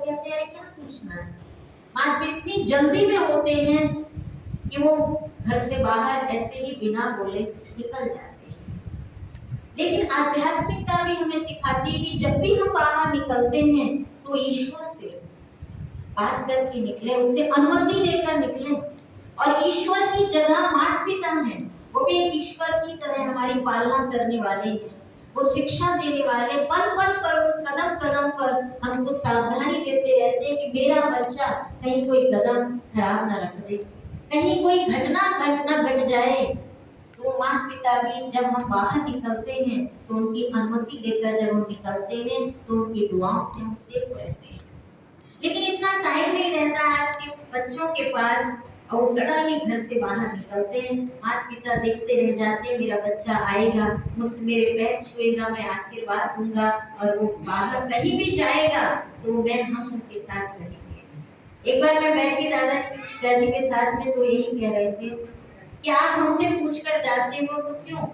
कहते हैं क्या पूछना है। माँ पिता इतनी जल्दी में होते हैं कि वो घर से बाहर ऐसे ही बिना बोले निकल जाते हैं। लेकिन आध्यात्मिकता भी हमें सिखाती है कि जब भी हम बाहर निकलते हैं तो ईश्वर से बात करके निकले, उससे अनुमति लेकर निकले। और ईश्वर की जगह माता पिता हैं, वो भी एक ईश्वर की तरह हमारी पालना करने वाले हैं, वो शिक्षा देने वाले, पल पल पर, कदम कदम पर हमको सावधानी देते रहते हैं कि मेरा बच्चा कहीं कोई कदम खराब ना रख दे, कहीं कोई घटना घट जाए। तो माता पिता भी जब हम बाहर निकलते हैं तो उनकी अनुमति लेकर जब हम निकलते हैं तो उनकी दुआओं से हम सेफ रहते हैं। लेकिन इतना टाइम नहीं रहता आज के बच्चों के पास, और वो सडनली घर से बाहर निकलते हैं। माता पिता देखते रह जाते हैं, मेरा बच्चा आएगा, मुझसे मेरे पैर छुएगा, मैं आशीर्वाद दूंगा, और वो बाहर कहीं भी जाएगा तो हम उनके साथ रहेंगे। एक बार मैं बैठी दादाजी के साथ में, तो यही कह रहे थे कि आप हमसे पूछ कर जाते हो तो क्यों?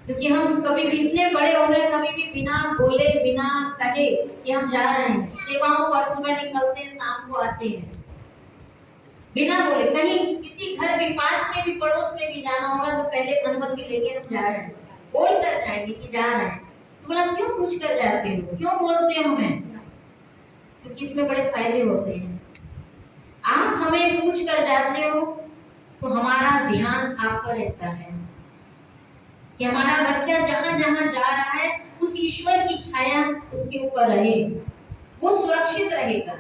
क्योंकि हम कभी भी इतने बड़े हो गए, कभी भी बिना बोले बिना कहे कि हम जा रहे हैं सेवाओं पर, सुबह निकलते हैं शाम को आते हैं, बिना बोले। कहीं किसी घर भी पास में भी पड़ोस में भी जाना होगा तो पहले अनुमति लेके हम जा रहे हैं, बोल कर जाएंगे कि जा रहे हैं। तो बोला क्यों पूछ कर जाते हो, क्यों बोलते हो हमें? क्योंकि इसमें बड़े फायदे होते हैं। आप हमें पूछ कर जाते हो तो हमारा ध्यान आप पर रहता है कि हमारा बच्चा जहां जहां जा रहा है उस ईश्वर की छाया उसके ऊपर रहे, वो सुरक्षित रहेगा।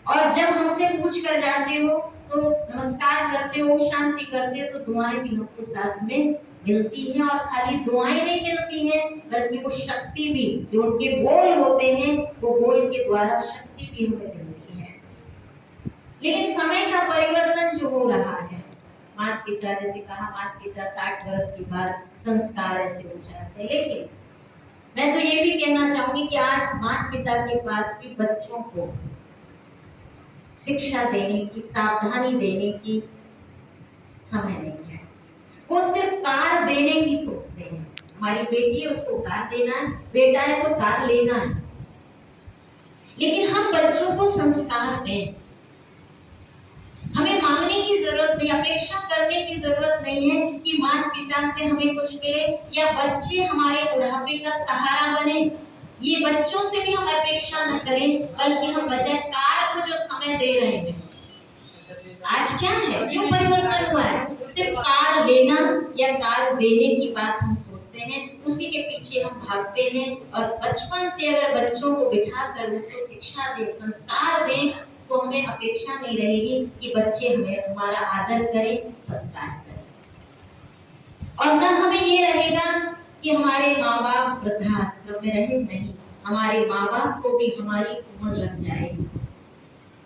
और जब हमसे पूछ कर जाते हो तो नमस्कार करते हो, शांति करते हो, तो दुआएं भी हमको साथ में मिलती हैं। और खाली दुआएं नहीं मिलती हैं बल्कि वो शक्ति भी, जो उनके बोल होते हैं, वो बोल के द्वारा शक्ति भी हमें मिलती है। लेकिन समय का परिवर्तन जो हो रहा है, माता पिता, जैसे कहा माता पिता 60 वर्ष के बाद संस्कार ऐसे हो जाते हैं। लेकिन मैं तो ये भी कहना चाहूंगी कि आज माता पिता के पास भी बच्चों को शिक्षा देने की, सावधानी देने की समय नहीं है। वो सिर्फ कार देने की सोचते हैं। हमारी बेटी है उसको कार देना है, बेटा है तो कार लेना है। लेकिन हम बच्चों को संस्कार दें, हमें मांगने की जरूरत नहीं, अपेक्षा करने की जरूरत नहीं है कि माता पिता से हमें कुछ मिले या बच्चे हमारे बुढ़ापे का सहारा बने। ये बच्चों से भी हम अपेक्षा न करें, बल्कि हम बजाय कार को जो समय दे रहे हैं, आज क्या है, क्यों परिवर्तन हुआ है? सिर्फ कार लेना या कार देने की बात हम सोचते हैं, उसी के पीछे हम भागते हैं। और बचपन से अगर बच्चों को बिठा कर उनको शिक्षा दें, संस्कार दें, तो हमें अपेक्षा नहीं रहेगी कि बच्चे हमें हमारा आदर करें, सत्कार करें। और न हमें ये रहेगा कि हमारे माँ बाप वृद्धाश्रम में रहे, नहीं, हमारे माँ बाप को भी हमारी उम्र लग जाए,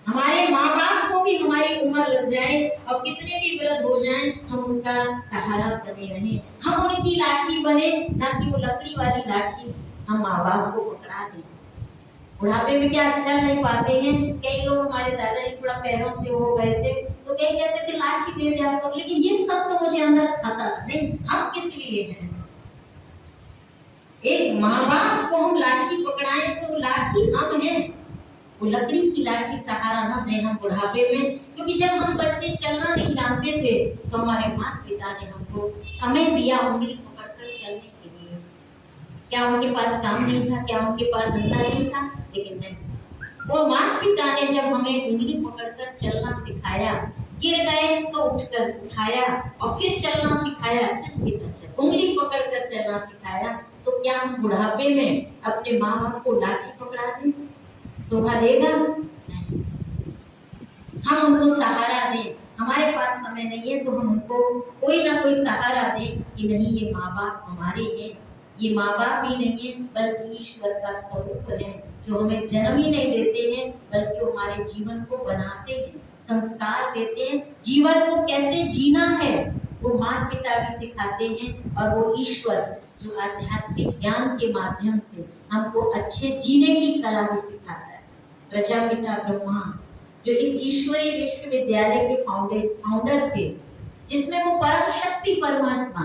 हमारे माँ बाप को भी हमारी उम्र लग जाए, और कितने भी वृद्ध हो जाएं, हम उनका सहारा बने रहे, हम उनकी लाठी बने, ना कि वो लकड़ी वाली लाठी हम माँ बाप को पकड़ा दें। बुढ़ापे में क्या चल नहीं पाते हैं, कई लोग, हमारे दादाजी थोड़ा पैरों से हो गए थे तो कई कहते थे लाठी दे दे आपको, लेकिन ये सब तो मुझे अंदर खाता था, नहीं, हम किस लिए हैं? एक माँ बाप को हम लाठी पकड़ाएं तो लाठी हम हैं, वो लकड़ी की लाठी सहारा न दें हम बुढ़ापे में। क्योंकि जब हम बच्चे चलना नहीं जानते थे तो हमारे माता पिता ने हमको समय दिया उंगली पकड़कर चलने के लिए। क्या उनके पास काम नहीं था, क्या उनके पास धंधा नहीं था? लेकिन नहीं, वो माता पिता ने जब हमें उंगली पकड़कर चलना सिखाया, गिर गए तो उठकर उठाया और फिर चलना सिखाया, चल बेटा चल, उंगली पकड़कर चलना सिखाया, तो क्या हम बुढ़ापे में अपने माँ बाप को लाठी पकड़ा दें? शोभा देगा? नहीं। हम उनको सहारा दें, हमारे पास समय नहीं है तो हम उनको कोई ना कोई सहारा दें कि नहीं, ये माँ बाप हमारे हैं, ये माँ बाप ही नहीं है बल्कि ईश्वर का स्वरूप है, जो हमें जन्म ही नहीं देते हैं बल्कि हमारे जीवन को बनाते हैं, संस्कार देते हैं। जीवन को कैसे जीना है वो माता पिता भी सिखाते हैं, और वो ईश्वर जो आध्यात्मिक ज्ञान के माध्यम से हमको अच्छे जीने की कला भी सिखाता है। प्रजापिता ब्रह्मा जो इस ईश्वरीय विश्वविद्यालय के फाउंडर थे, जिसमें वो परम शक्ति परमात्मा